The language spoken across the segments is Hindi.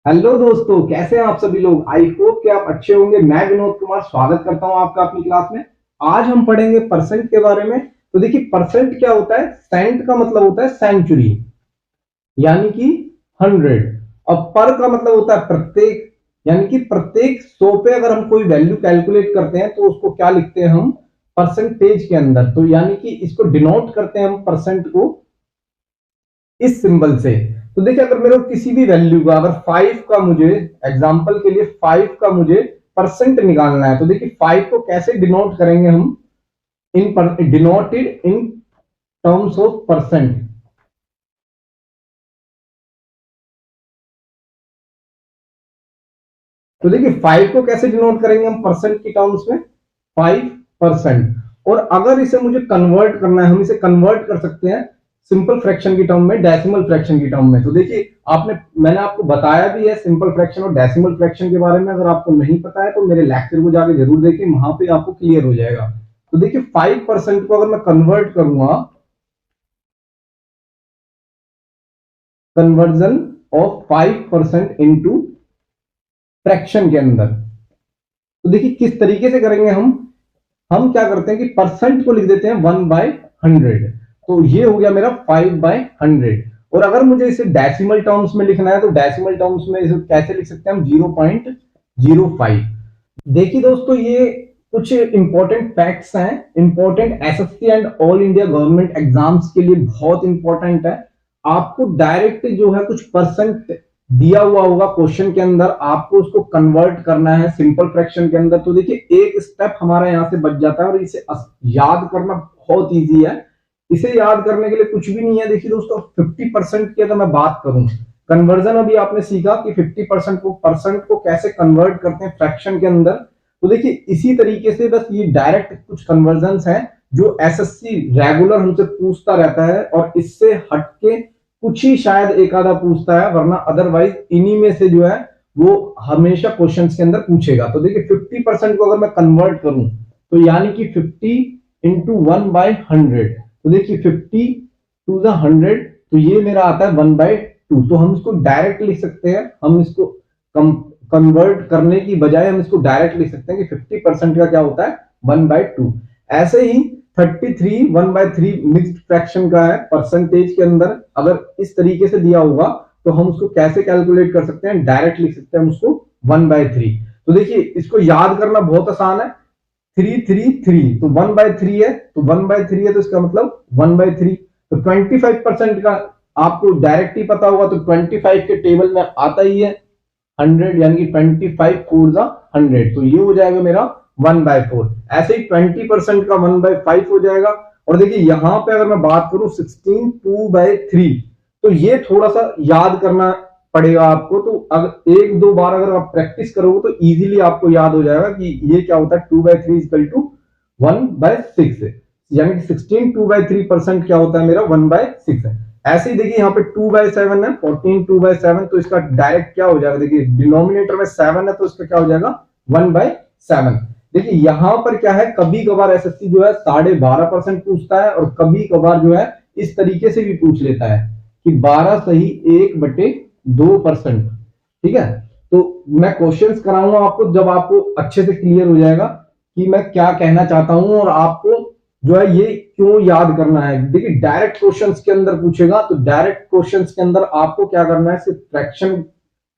हेलो दोस्तों, कैसे हैं आप सभी लोग। आई होप कि आप अच्छे होंगे। मैं विनोद कुमार स्वागत करता हूं आपका अपनी क्लास में। आज हम पढ़ेंगे परसेंट के बारे में। तो देखिए, परसेंट क्या होता है। सेंट का मतलब होता है सेंचुरी, यानी कि 100। और पर का मतलब होता है प्रत्येक, यानी कि प्रत्येक 100 पे अगर हम कोई वैल्यू कैलकुलेट करते हैं तो उसको क्या लिखते हैं हम, परसेंटेज के अंदर। तो यानी कि इसको डिनोट करते हैं हम परसेंट को इस सिंबल से। तो देखिए, अगर मेरे को किसी भी वैल्यू का, अगर 5 का मुझे, एग्जांपल के लिए 5 का मुझे परसेंट निकालना है, तो देखिए 5 को कैसे डिनोट करेंगे हम, in denoted in terms of percent. तो देखिए 5 को कैसे डिनोट करेंगे हम परसेंट की टर्म्स में, 5%। और अगर इसे मुझे कन्वर्ट करना है, हम इसे कन्वर्ट कर सकते हैं सिंपल फ्रैक्शन की टर्म में, डेसिमल फ्रैक्शन की टर्म में। तो देखिए, मैंने आपको बताया भी है सिंपल फ्रैक्शन और डेसिमल फ्रैक्शन के बारे में। अगर आपको नहीं पता है तो मेरे लेक्चर को जाके जरूर देखिए, वहां पे आपको क्लियर हो जाएगा। तो देखिए 5% को अगर मैं कन्वर्ट करूंगा, कन्वर्जन ऑफ 5% इंटू फ्रैक्शन के अंदर, तो देखिए किस तरीके से करेंगे हम क्या करते हैं कि परसेंट को लिख देते हैं 1/100। तो ये हो गया मेरा 5/100। और अगर मुझे इसे डेसिमल टर्म्स में लिखना है तो डेसिमल टर्म्स में इसे कैसे लिख सकते हैं हम, 0.05। देखिए दोस्तों, ये कुछ इंपॉर्टेंट फैक्ट्स हैं, important SSC and all India government exams के लिए बहुत इंपॉर्टेंट है। आपको डायरेक्ट जो है कुछ परसेंट दिया हुआ होगा क्वेश्चन के अंदर, आपको उसको कन्वर्ट करना है सिंपल फ्रैक्शन के अंदर। तो देखिए एक स्टेप हमारा यहां से बच जाता है और इसे याद करना बहुत ईजी है। इसे याद करने के लिए कुछ भी नहीं है। देखिए दोस्तों, 50% की अगर मैं बात करूं, कन्वर्जन अभी आपने सीखा कि 50% को परसेंट को कैसे कन्वर्ट करते हैं फ्रैक्शन के अंदर। तो देखिए इसी तरीके से बस ये डायरेक्ट कुछ कन्वर्जन हैं जो एसएससी रेगुलर हमसे पूछता रहता है, और इससे हटके कुछ ही शायद एक आधा पूछता है, वरना अदरवाइज इन्हीं में से जो है वो हमेशा क्वेश्चंस के अंदर पूछेगा। तो देखिए 50% को अगर मैं कन्वर्ट करूं तो यानी कि 50 इंटू 1/100। तो देखिए 50 टू द 100, तो ये मेरा आता है 1/2। तो हम इसको डायरेक्ट लिख सकते हैं, हम इसको कन्वर्ट करने की बजाय हम इसको डायरेक्ट लिख सकते हैं कि 50% का क्या होता है, 1/2। ऐसे ही 33 1/3 मिक्स्ड फ्रैक्शन का है परसेंटेज के अंदर। अगर इस तरीके से दिया होगा तो हम उसको कैसे कैलकुलेट कर सकते हैं, डायरेक्ट लिख सकते हैं हम उसको 1/3। तो देखिए इसको याद करना बहुत आसान है। 3 तो 1/3 है, तो 1/3 है तो इसका मतलब 1/3। तो 25% का आपको डायरेक्ट ही पता होगा, तो 25 के टेबल में आता ही है 100, यानी कि 25 4 100। तो ये हो जाएगा मेरा 1/4। ऐसे ही 20% का 1/5 हो जाएगा। और देखिए यहां पे अगर मैं बात करूं 16 2/3, तो ये थोड़ा सा याद करना पड़ेगा आपको। तो अगर एक दो बार अगर आप प्रैक्टिस करोगे तो इजीली आपको याद हो जाएगा कि ये क्या होता है, 2/3 इक्वल टू 1/6, यानी कि 16 2/3% क्या होता है मेरा, 1/6 है। ऐसे ही देखिए यहाँ पे 2/7 है, 14 2/7, तो इसका डायरेक्ट क्या हो जाएगा, देखिए डिनोमिनेटर में 7 है तो इसका क्या हो जाएगा, 1/7। देखिए यहां पर क्या है, कभी कभार एसएससी जो है 12.5% पूछता है, और कभी कभार जो है इस तरीके से भी पूछ लेता है कि 12 सही 1/2%। ठीक है, तो मैं क्वेश्चंस कराऊंगा आपको जब आपको अच्छे से क्लियर हो जाएगा कि मैं क्या कहना चाहता हूं और आपको जो है ये क्यों याद करना है। देखिए डायरेक्ट क्वेश्चंस के अंदर पूछेगा, तो डायरेक्ट क्वेश्चंस के अंदर आपको क्या करना है, सिर्फ फ्रैक्शन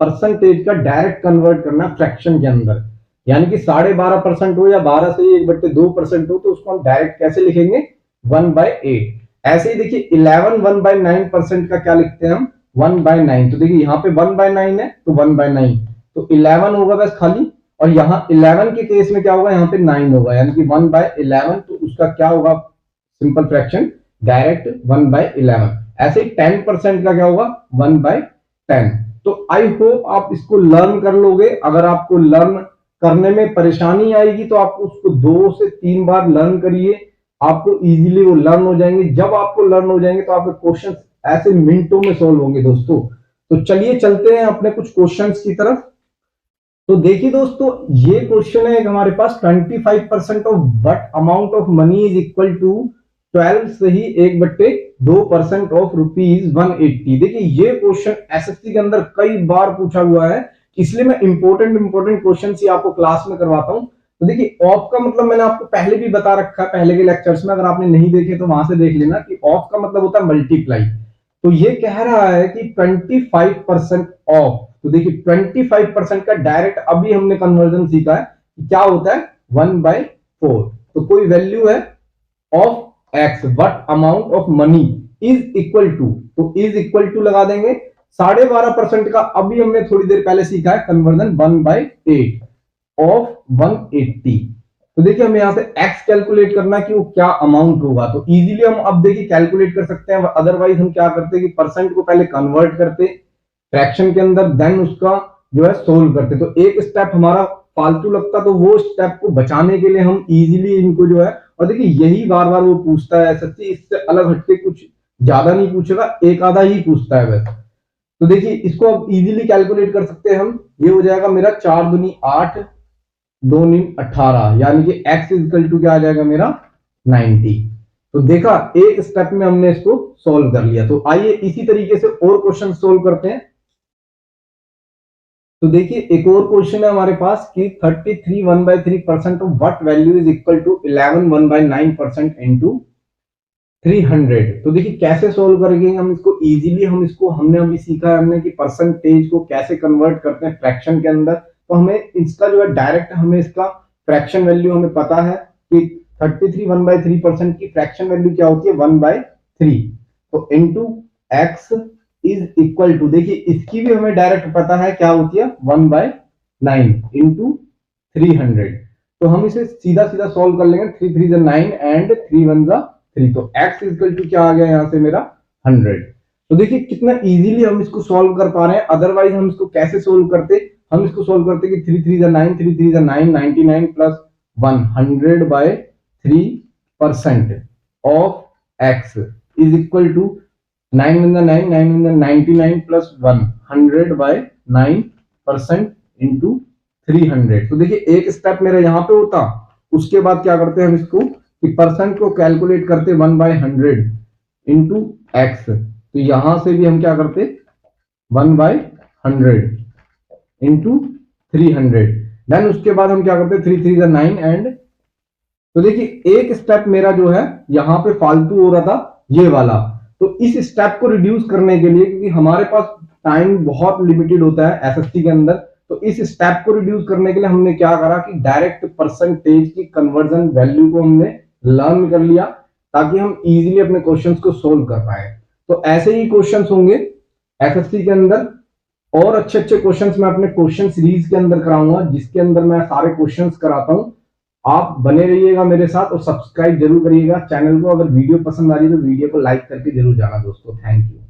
परसेंटेज का डायरेक्ट कन्वर्ट करना फ्रैक्शन के अंदर। यानी कि 12.5% हो या 12 से 1/2% हो, तो उसको हम डायरेक्ट कैसे लिखेंगे, 1/8। ऐसे ही देखिए 11 1/9% का क्या लिखते हैं हम, 1/9। तो देखिए यहाँ पे 1/9 है तो 1/9, तो 11 होगा बस खाली। और यहाँ 11 के केस में क्या होगा, यहाँ पे 9 होगा, यानी कि 1/11। तो उसका क्या होगा, सिंपल फ्रैक्शन डायरेक्ट 1/11। ऐसे ही 10% का क्या होगा, 1/10। तो आई होप आप इसको लर्न कर लोगे। अगर आपको लर्न करने में परेशानी आएगी तो आप उसको 2 से 3 बार लर्न करिए, आपको इजीली वो लर्न हो जाएंगे। जब आपको लर्न हो जाएंगे तो आपके क्वेश्चन ऐसे मिनटों में सोल्व होंगे दोस्तों। तो चलिए चलते हैं अपने कुछ क्वेश्चंस की तरफ। तो देखिए दोस्तों, ये क्वेश्चन है हमारे पास, 25% of what amount of money is equal to 12 से ही 1/2 2% ऑफ ₹180। देखिए ये क्वेश्चन एसएससी के अंदर कई बार पूछा हुआ है, इसलिए मैं इंपॉर्टेंट क्वेश्चन ही आपको क्लास में करवाता हूं। तो देखिए ऑफ का मतलब मैंने आपको पहले भी बता रखा है पहले के लेक्चर्स में, अगर आपने नहीं देखे तो वहां से देख लेना कि ऑफ का मतलब होता है मल्टीप्लाई। तो ये कह रहा है कि 25% ऑफ। तो देखिए 25% का डायरेक्ट अभी हमने कन्वर्जन सीखा है कि क्या होता है 1/4। तो कोई वैल्यू है of x, what amount of money is equal to, तो इज इक्वल टू लगा देंगे 12.5% का अभी हमने थोड़ी देर पहले सीखा है कन्वर्जन 1/8 ऑफ 180। तो देखिए हमें यहां से x कैलकुलेट करना है कि वो क्या अमाउंट होगा। तो इजीली हम अब देखिए कैलकुलेट कर सकते हैं, अदरवाइज हम क्या करते हैं कि परसेंट को पहले कन्वर्ट करते फ्रैक्शन के अंदर, देन उसका जो है सोल्व करते। तो एक स्टेप हमारा फालतू लगता, तो वो स्टेप को बचाने के लिए हम इजीली इनको जो है, और देखिए यही बार बार वो पूछता है सच्ची, इससे अलग हटके कुछ ज्यादा नहीं पूछेगा, एक आधा ही पूछता है बस। तो देखिए इसको अब इजीली कैलकुलेट कर सकते हैं हम। ये हो जाएगा मेरा 4 दूनी 8, 2 नीम 18, यानी कि x इक्वल टू क्या आ जाएगा मेरा 90। तो देखा एक स्टेप में हमने इसको सॉल्व कर लिया। तो आइए इसी तरीके से और क्वेश्चन सॉल्व करते हैं। तो देखिए एक और क्वेश्चन है हमारे पास कि 33 1/3% of what value is equal to 11 1/9% into 300। तो देखिए कैसे सोल्व करेंगे हम इसको इजीली। हमने अभी सीखा है हमने कि परसेंटेज को कैसे कन्वर्ट करते हैं फ्रैक्शन के अंदर। तो हमें इसका जो है डायरेक्ट हमें इसका फ्रैक्शन वैल्यू हमें पता है कि 33 1/3% की फ्रैक्शन वैल्यू क्या होती है 1/3। तो into x is equal to, देखिए इसकी भी हमें डायरेक्ट पता है क्या होती है 1/9 इंटू 300। तो हम इसे सीधा सीधा सॉल्व कर लेंगे, 3 3 9 एंड 3 1 3। तो x इक्वल टू क्या आ गया यहां से मेरा 100। तो देखिए कितना इजीली हम इसको सॉल्व कर पा रहे हैं। अदरवाइज हम इसको कैसे सॉल्व करते, हम इसको सॉल्व करते कि 3 3 9 3 3 9 99 plus 100/3% of x is equal to 9 9 9 99 plus 100/9% into 300। तो देखिए एक स्टेप मेरा यहां पे होता, उसके बाद क्या करते हैं हम इसको कि परसेंट को कैलकुलेट करते 1/100 इंटू एक्स। तो यहां से भी हम क्या करते 1/100 इंटू 300। देन उसके बाद हम क्या करते 3 3 9 एंड। तो देखिए एक स्टेप मेरा जो है यहां पे फालतू हो रहा था ये वाला। तो इस स्टेप को रिड्यूस करने के लिए, क्योंकि हमारे पास टाइम बहुत लिमिटेड होता है एसएससी के अंदर, तो इस स्टेप को रिड्यूस करने के लिए हमने क्या करा कि डायरेक्ट परसेंटेज की कन्वर्जन वैल्यू को हमने लर्न कर लिया, ताकि हम इजीली अपने क्वेश्चंस को सोल्व कर पाए। तो ऐसे ही क्वेश्चंस होंगे एसएससी के अंदर, और अच्छे अच्छे क्वेश्चंस मैं अपने क्वेश्चन सीरीज के अंदर कराऊंगा, जिसके अंदर मैं सारे क्वेश्चंस कराता हूं। आप बने रहिएगा मेरे साथ और सब्सक्राइब जरूर करिएगा चैनल को। अगर वीडियो पसंद आ रही है तो वीडियो को लाइक करके जरूर जाना दोस्तों। Thank you.